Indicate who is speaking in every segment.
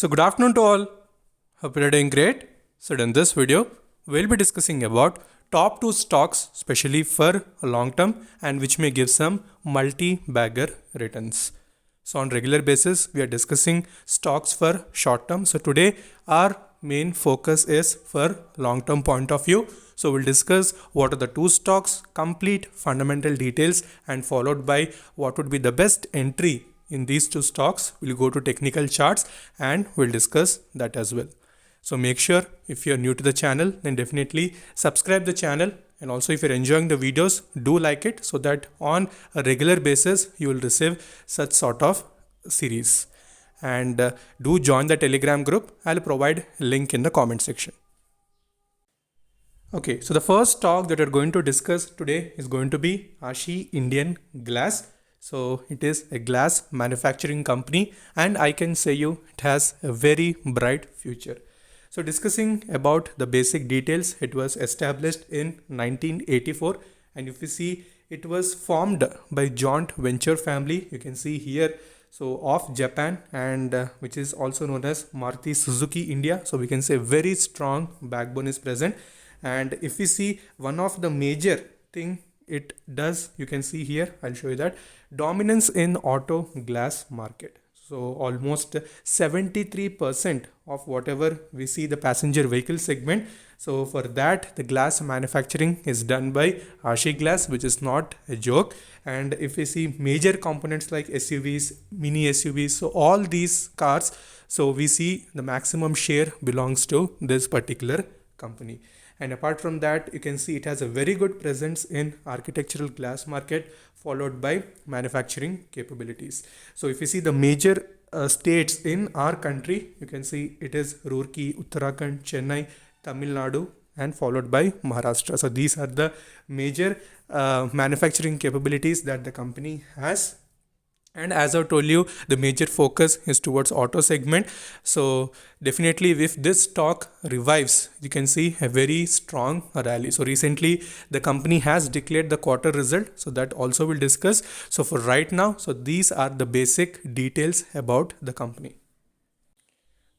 Speaker 1: So good afternoon to all. Hope you're doing great. So in this video, we'll be discussing about top 2 stocks, especially for long term and which may give some multi-bagger returns. So on regular basis, we are discussing stocks for short term. So today our main focus is for long term point of view. So we'll discuss what are the 2 stocks, complete fundamental details, and followed by what would be the best entry in these 2 stocks. We'll go to technical charts and we'll discuss that as well. So make sure if you're new to the channel, then definitely subscribe the channel, and also if you're enjoying the videos, do like it so that on a regular basis you will receive such sort of series. And do join the Telegram group. I'll provide a link in the comment section. Okay, so the first stock that we're going to discuss today is going to be Ashi Indian Glass. So it is a glass manufacturing company, and I can say you it has a very bright future. So discussing about the basic details, it was established in 1984, and if you see, it was formed by joint venture family. You can see here, so of Japan, and which is also known as Maruti Suzuki India. So we can say very strong backbone is present. And if we see, one of the major thing it does, you can see here, I'll show you that, dominance in auto glass market. So almost 73% of whatever we see the passenger vehicle segment. So for that, the glass manufacturing is done by Ashi Glass, which is not a joke. And if we see major components like SUVs, mini SUVs, so all these cars, so we see the maximum share belongs to this particular company. And apart from that, you can see it has a very good presence in architectural glass market, followed by manufacturing capabilities. So if you see the major states in our country, you can see it is Roorkee, Uttarakhand, Chennai, Tamil Nadu, and followed by Maharashtra. So these are the major manufacturing capabilities that the company has. And as I told you, the major focus is towards auto segment. So definitely if this stock revives, you can see a very strong rally. So recently the company has declared the quarter result. So that also we'll discuss. So for right now, so these are the basic details about the company.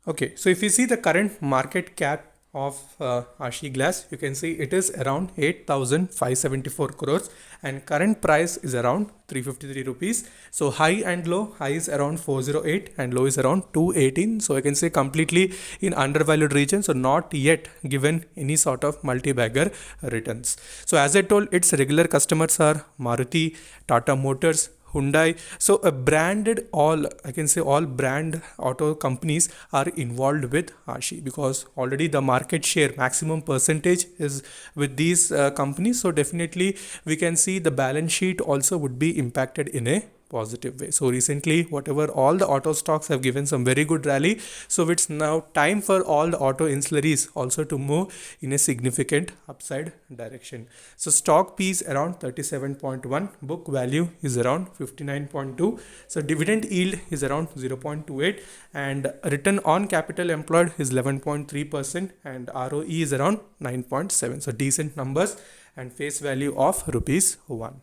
Speaker 1: Okay, so if you see the current market cap of Ashi Glass, you can see it is around 8,574 crores, and current price is around 353 rupees. So high and low, high is around 408 and low is around 218. So I can say completely in undervalued region. So not yet given any sort of multi-bagger returns. So as I told, its regular customers are Maruti, Tata Motors, Hyundai. So a branded, all I can say all brand auto companies are involved with Ashi, because already the market share maximum percentage is with these companies. So definitely we can see the balance sheet also would be impacted in a positive way. So recently whatever all the auto stocks have given some very good rally. So it's now time for all the auto ancillaries also to move in a significant upside direction. So stock P is around 37.1, book value is around 59.2. So dividend yield is around 0.28, and return on capital employed is 11.3%, and ROE is around 9.7. So decent numbers, and face value of rupees 1.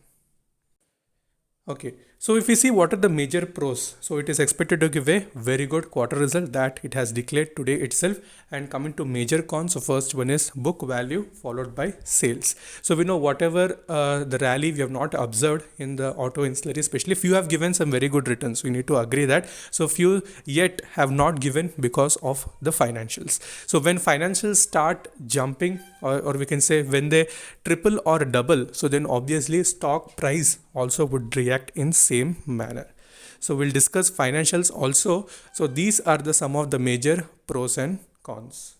Speaker 1: Okay, so if we see what are the major pros, so it is expected to give a very good quarter result that it has declared today itself. And coming to major cons, so first one is book value followed by sales. So we know whatever the rally we have not observed in the auto ancillary, especially few have given some very good returns. We need to agree that. So few yet have not given because of the financials. So when financials start jumping, or we can say when they triple or double, so then obviously stock price also would react in same manner. So we'll discuss financials also. So these are the some of the major pros and cons.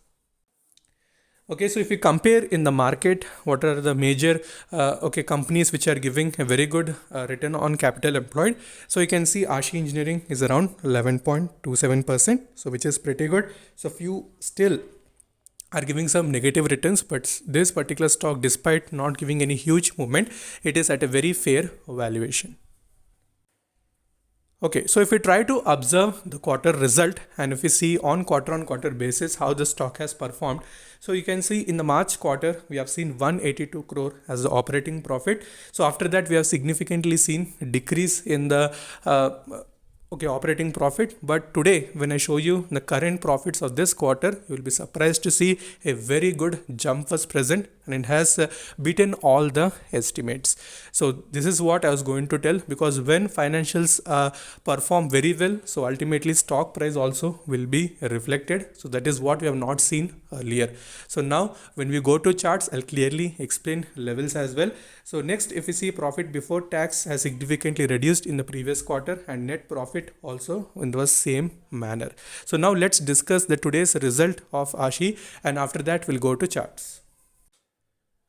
Speaker 1: Okay, so if we compare in the market, what are the major companies which are giving a very good return on capital employed? So you can see Ashi Engineering is around 11.27%, so which is pretty good. So few still are giving some negative returns, but this particular stock, despite not giving any huge movement, it is at a very fair valuation. Okay, so if we try to observe the quarter result, and if we see on quarter basis how the stock has performed, so you can see in the March quarter we have seen 182 crore as the operating profit. So after that we have significantly seen a decrease in the okay, operating profit. But today, when I show you the current profits of this quarter, you will be surprised to see a very good jump was present, and it has beaten all the estimates. So this is what I was going to tell, because when financials perform very well, so ultimately stock price also will be reflected. So that is what we have not seen earlier. So now when we go to charts, I'll clearly explain levels as well. So next, if we see profit before tax has significantly reduced in the previous quarter, and net profit also in the same manner. So now let's discuss the today's result of Ashi, and after that we'll go to charts.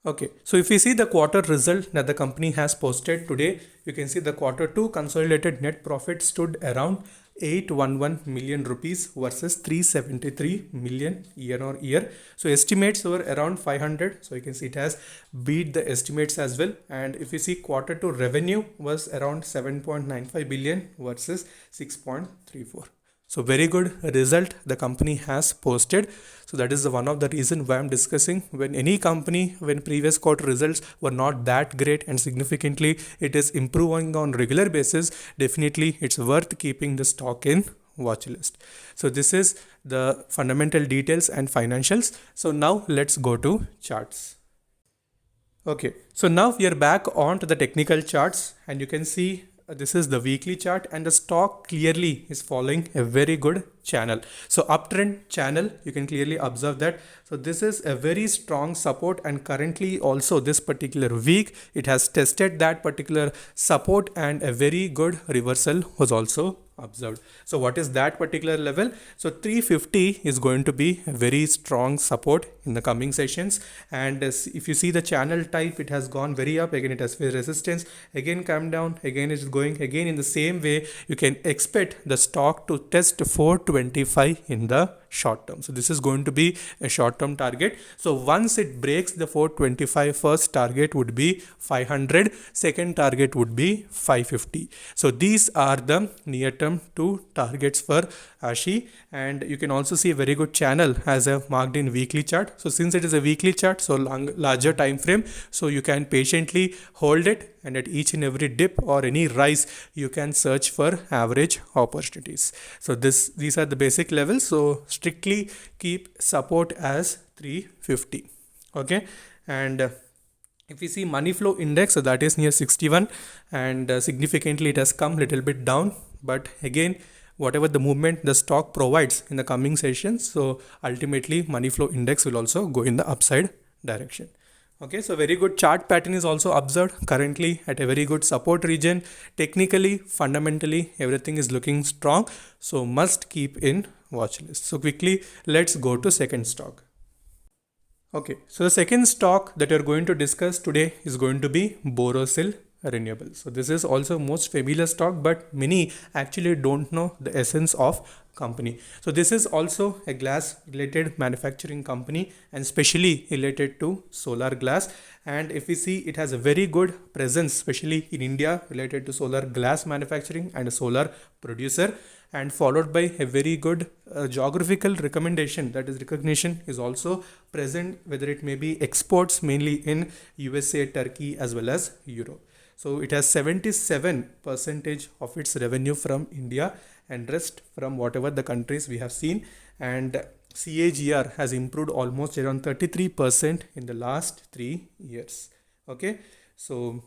Speaker 1: Okay, so if we see the quarter result that the company has posted today, you can see the quarter 2 consolidated net profit stood around 811 million rupees versus 373 million year on year. So estimates were around 500. So you can see it has beat the estimates as well. And if you see quarter 2 revenue was around 7.95 billion versus 6.34. So very good result the company has posted. So that is one of the reason why I'm discussing, when any company, when previous quarter results were not that great and significantly it is improving on regular basis, definitely it's worth keeping the stock in watch list. So this is the fundamental details and financials. So now let's go to charts. Okay, so now we are back on to the technical charts, and you can see this is the weekly chart, and the stock clearly is following a very good channel. So uptrend channel, you can clearly observe that. So this is a very strong support, and currently also this particular week it has tested that particular support, and a very good reversal was also observed. So what is that particular level? So 350 is going to be a very strong support in the coming sessions. And if you see the channel type, it has gone very up, again it has faced resistance, again come down, again it is going again in the same way. You can expect the stock to test 425 in the short term. So this is going to be a short term target. So once it breaks the 425, first target would be 500, second target would be 550. So these are the near term two targets for Ashi. And you can also see a very good channel as a marked in weekly chart. So since it is a weekly chart, so larger time frame, so you can patiently hold it, and at each and every dip or any rise you can search for average opportunities. So these are the basic levels. So strictly keep support as 350. Okay, and if we see money flow index, so that is near 61, and significantly it has come little bit down, but again whatever the movement the stock provides in the coming sessions, so ultimately money flow index will also go in the upside direction. Okay, so very good chart pattern is also observed currently at a very good support region. Technically, fundamentally, everything is looking strong, so must keep in watch list. So quickly let's go to second stock. Okay, so the second stock that you're going to discuss today is going to be Borosil Renewables. So this is also most familiar stock, but many actually don't know the essence of company. So this is also a glass related manufacturing company, and specially related to solar glass. And if we see, it has a very good presence, especially in India, related to solar glass manufacturing and a solar producer, and followed by a very good geographical recommendation, that is recognition is also present, whether it may be exports mainly in USA, Turkey as well as Europe. So it has 77% of its revenue from India, and rest from whatever the countries we have seen. And CAGR has improved almost around 33% in the last 3 years. Okay, so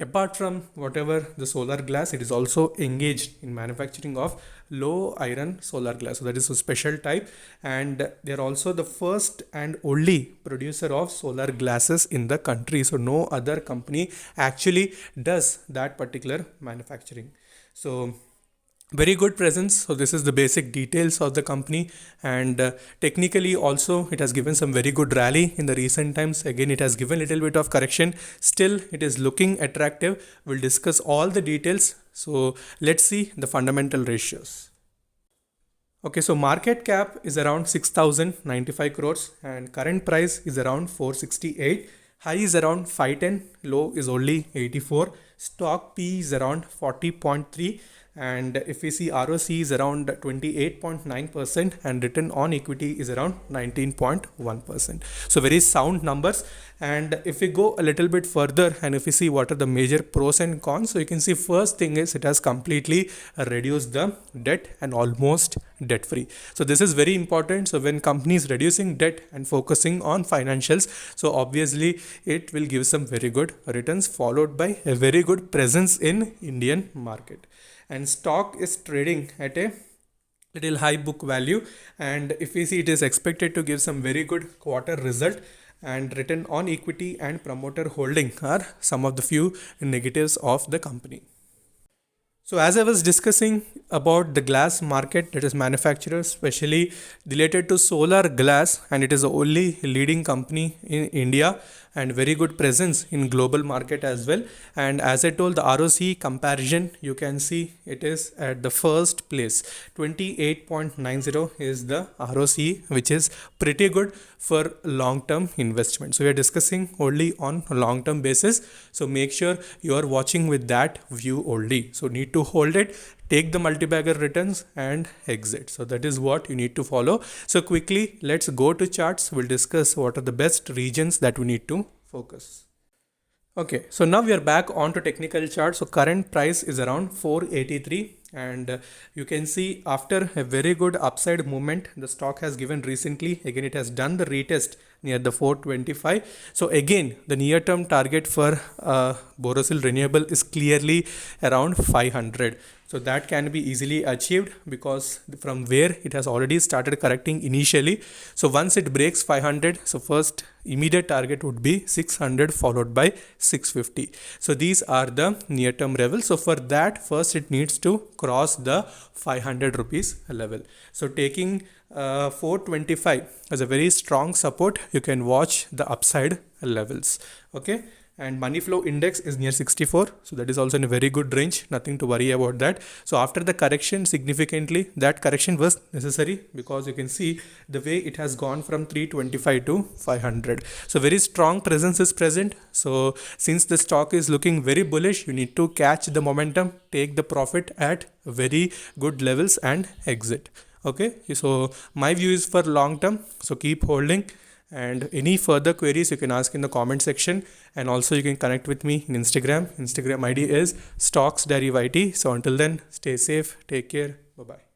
Speaker 1: apart from whatever the solar glass, it is also engaged in manufacturing of low iron solar glass. So that is a special type, and they are also the first and only producer of solar glasses in the country. So no other company actually does that particular manufacturing. So very good presence. So this is the basic details of the company, and technically also it has given some very good rally in the recent times. Again, it has given a little bit of correction, still it is looking attractive. We'll discuss all the details. So let's see the fundamental ratios. Okay, so market cap is around 6095 crores, and current price is around 468. High is around 510, low is only 84. Stock P is around 40.3, and if we see ROC is around 28.9% and return on equity is around 19.1%. So very sound numbers. And if we go a little bit further and if we see what are the major pros and cons, so you can see first thing is it has completely reduced the debt and almost debt free. So this is very important. So when companies reducing debt and focusing on financials, so obviously it will give some very good returns, followed by a very good presence in Indian market. And stock is trading at a little high book value, and if we see, it is expected to give some very good quarter result, and return on equity and promoter holding are some of the few negatives of the company. So as I was discussing about the glass market, that is manufacturers, especially related to solar glass, and it is the only leading company in India and very good presence in global market as well. And as I told, the ROC comparison, you can see it is at the first place. 28.90 is the ROC, which is pretty good for long-term investment. So we are discussing only on a long-term basis. So make sure you are watching with that view only. So need to hold it, take the multi-bagger returns and exit. So that is what you need to follow. So quickly, let's go to charts. We'll discuss what are the best regions that we need to focus. Okay, so now we are back onto technical chart. So current price is around 483, and you can see after a very good upside movement the stock has given recently. Again, it has done the retest near the 425. So again, the near term target for Borosil Renewable is clearly around 500. So that can be easily achieved because from where it has already started correcting initially. So once it breaks 500, so first immediate target would be 600 followed by 650. So these are the near term levels. So for that, first it needs to cross the 500 rupees level. So taking 425 as a very strong support, you can watch the upside levels. Okay. And money flow index is near 64. So that is also in a very good range. Nothing to worry about that. So after the correction significantly, that correction was necessary because you can see the way it has gone from 325 to 500. So very strong presence is present. So since the stock is looking very bullish, you need to catch the momentum, take the profit at very good levels and exit. Okay. So my view is for long term. So keep holding. And any further queries you can ask in the comment section, and also you can connect with me in Instagram. Instagram ID is StocksDiaryYT. So until then, stay safe, take care, bye bye.